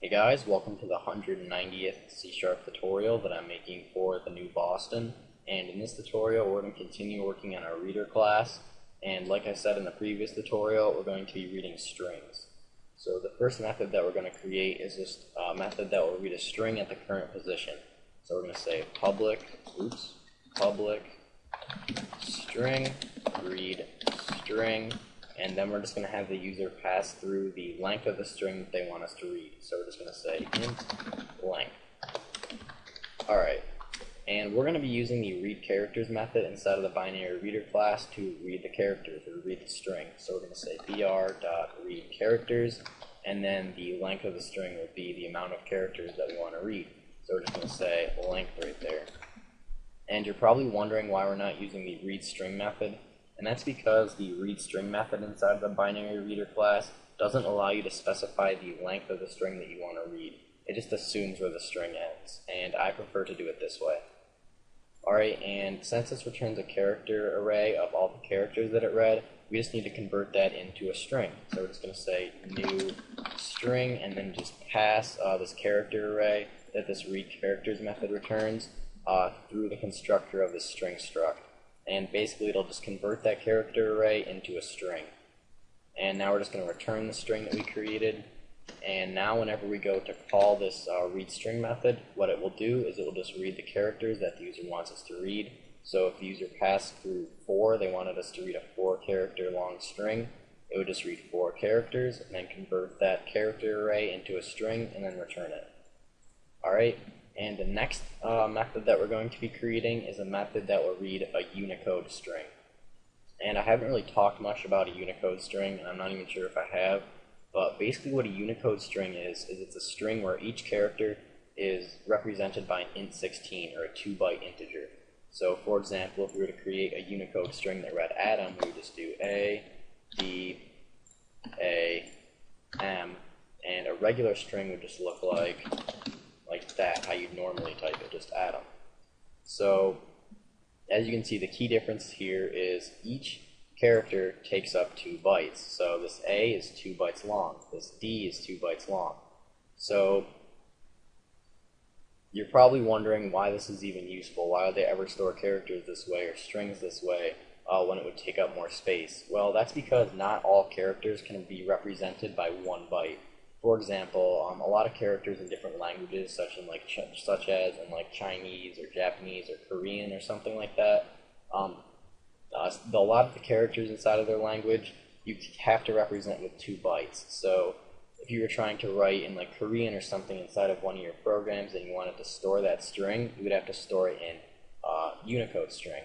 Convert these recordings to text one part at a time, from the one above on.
Hey guys, welcome to the 190th C# tutorial that I'm making for the new Boston. And in this tutorial, we're going to continue working on our reader class. And like I said in the previous tutorial, we're going to be reading strings. So the first method that we're going to create is just a method that will read a string at the current position. So we're going to say public string, read string, and then we're just going to have the user pass through the length of the string that they want us to read. So we're just going to say int length. Alright, and we're going to be using the read characters method inside of the binary reader class to read the characters, or read the string. So we're going to say br.read characters, and then the length of the string will be the amount of characters that we want to read. So we're just going to say length right there. And you're probably wondering why we're not using the read string method. And that's because the read string method inside of the binary reader class doesn't allow you to specify the length of the string that you want to read. It just assumes where the string ends, and I prefer to do it this way. Alright, and since this returns a character array of all the characters that it read, we just need to convert that into a string. So we're just going to say new string, and then just pass this character array that this read characters method returns through the constructor of this string struct. And basically it'll just convert that character array into a string. And now we're just going to return the string that we created. And now whenever we go to call this read string method, what it will do is it will just read the characters that the user wants us to read. So if the user passed through 4, they wanted us to read a 4-character long string, it would just read 4 characters and then convert that character array into a string and then return it. Alright. And the next method that we're going to be creating is a method that will read a Unicode string. And I haven't really talked much about a Unicode string, and I'm not even sure if I have, but basically what a Unicode string is it's a string where each character is represented by an int16, or a 2-byte integer. So for example, if we were to create a Unicode string that read Adam, we would just do A, D, A, M, and a regular string would just look like that, how you'd normally type it, just Adam. So as you can see, the key difference here is each character takes up 2 bytes. So this A is 2 bytes long, this D is 2 bytes long. So you're probably wondering why this is even useful. Why would they ever store characters this way or strings this way when it would take up more space? Well, that's because not all characters can be represented by 1 byte. For example, a lot of characters in different languages, such as in Chinese or Japanese or Korean or something like that, a lot of the characters inside of their language you have to represent with 2 bytes. So if you were trying to write in Korean or something inside of one of your programs and you wanted to store that string, you would have to store it in Unicode string.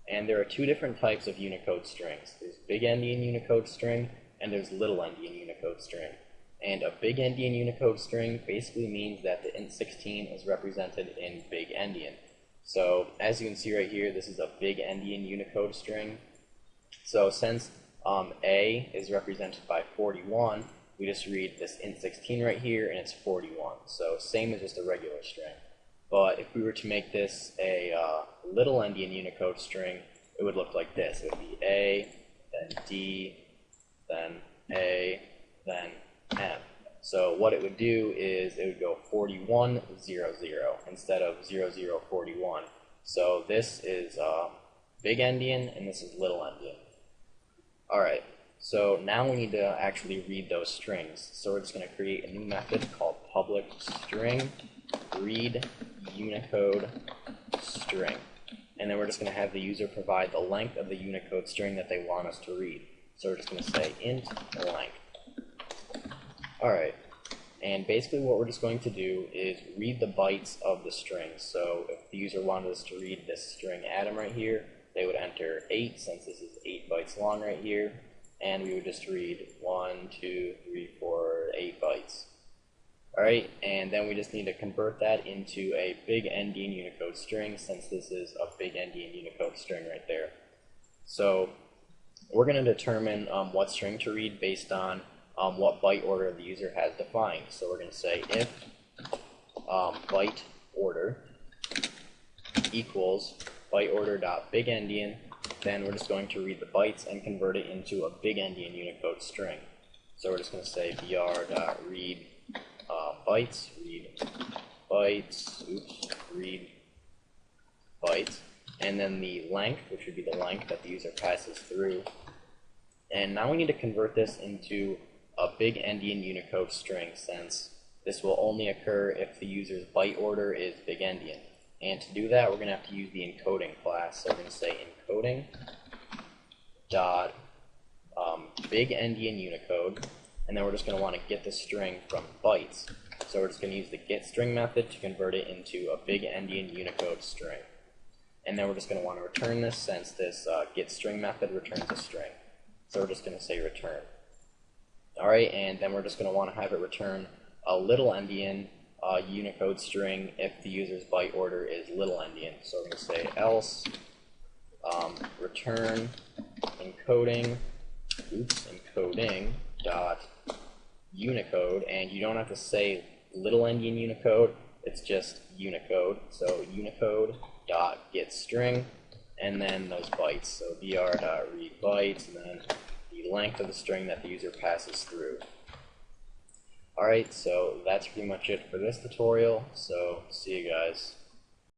And there are 2 different types of Unicode strings. There's big endian Unicode string and there's little endian Unicode string. And a big endian Unicode string basically means that the int16 is represented in big endian. So as you can see right here, this is a big endian Unicode string. So since A is represented by 41, we just read this int16 right here and it's 41. So same as just a regular string. But if we were to make this a little endian Unicode string, it would look like this. It would be A, then D, then A, then M. So what it would do is it would go 4100 instead of 0041. So this is big endian and this is little endian. Alright, so now we need to actually read those strings. So we're just going to create a new method called public string read Unicode string. And then we're just going to have the user provide the length of the Unicode string that they want us to read. So we're just going to say int length. Alright, and basically what we're just going to do is read the bytes of the string. So if the user wanted us to read this string Adam right here, they would enter 8, since this is 8 bytes long right here, and we would just read 1, 2, 3, 4, 8 bytes. Alright, and then we just need to convert that into a big endian Unicode string, since this is a big endian Unicode string right there. So we're going to determine what string to read based on what byte order the user has defined. So we're going to say if byte order equals byte order.bigendian, then we're just going to read the bytes and convert it into a big endian Unicode string. So we're just going to say br.read bytes, read bytes, read bytes, and then the length, which would be the length that the user passes through. And now we need to convert this into a big endian Unicode string, since this will only occur if the user's byte order is big endian. And to do that, we're going to have to use the encoding class. So we're going to say encoding dot big endian Unicode, and then we're just going to want to get the string from bytes. So we're just going to use the getString method to convert it into a big endian Unicode string. And then we're just going to want to return this, since this getString method returns a string. So we're just going to say return. Alright, and then we're just going to want to have it return a little endian Unicode string if the user's byte order is little endian. So we're going to say else return encoding dot Unicode, and you don't have to say little endian Unicode, it's just Unicode. So Unicode dot get string, and then those bytes. So br dot read bytes, and then the length of the string that the user passes through. Alright, so that's pretty much it for this tutorial, so see you guys.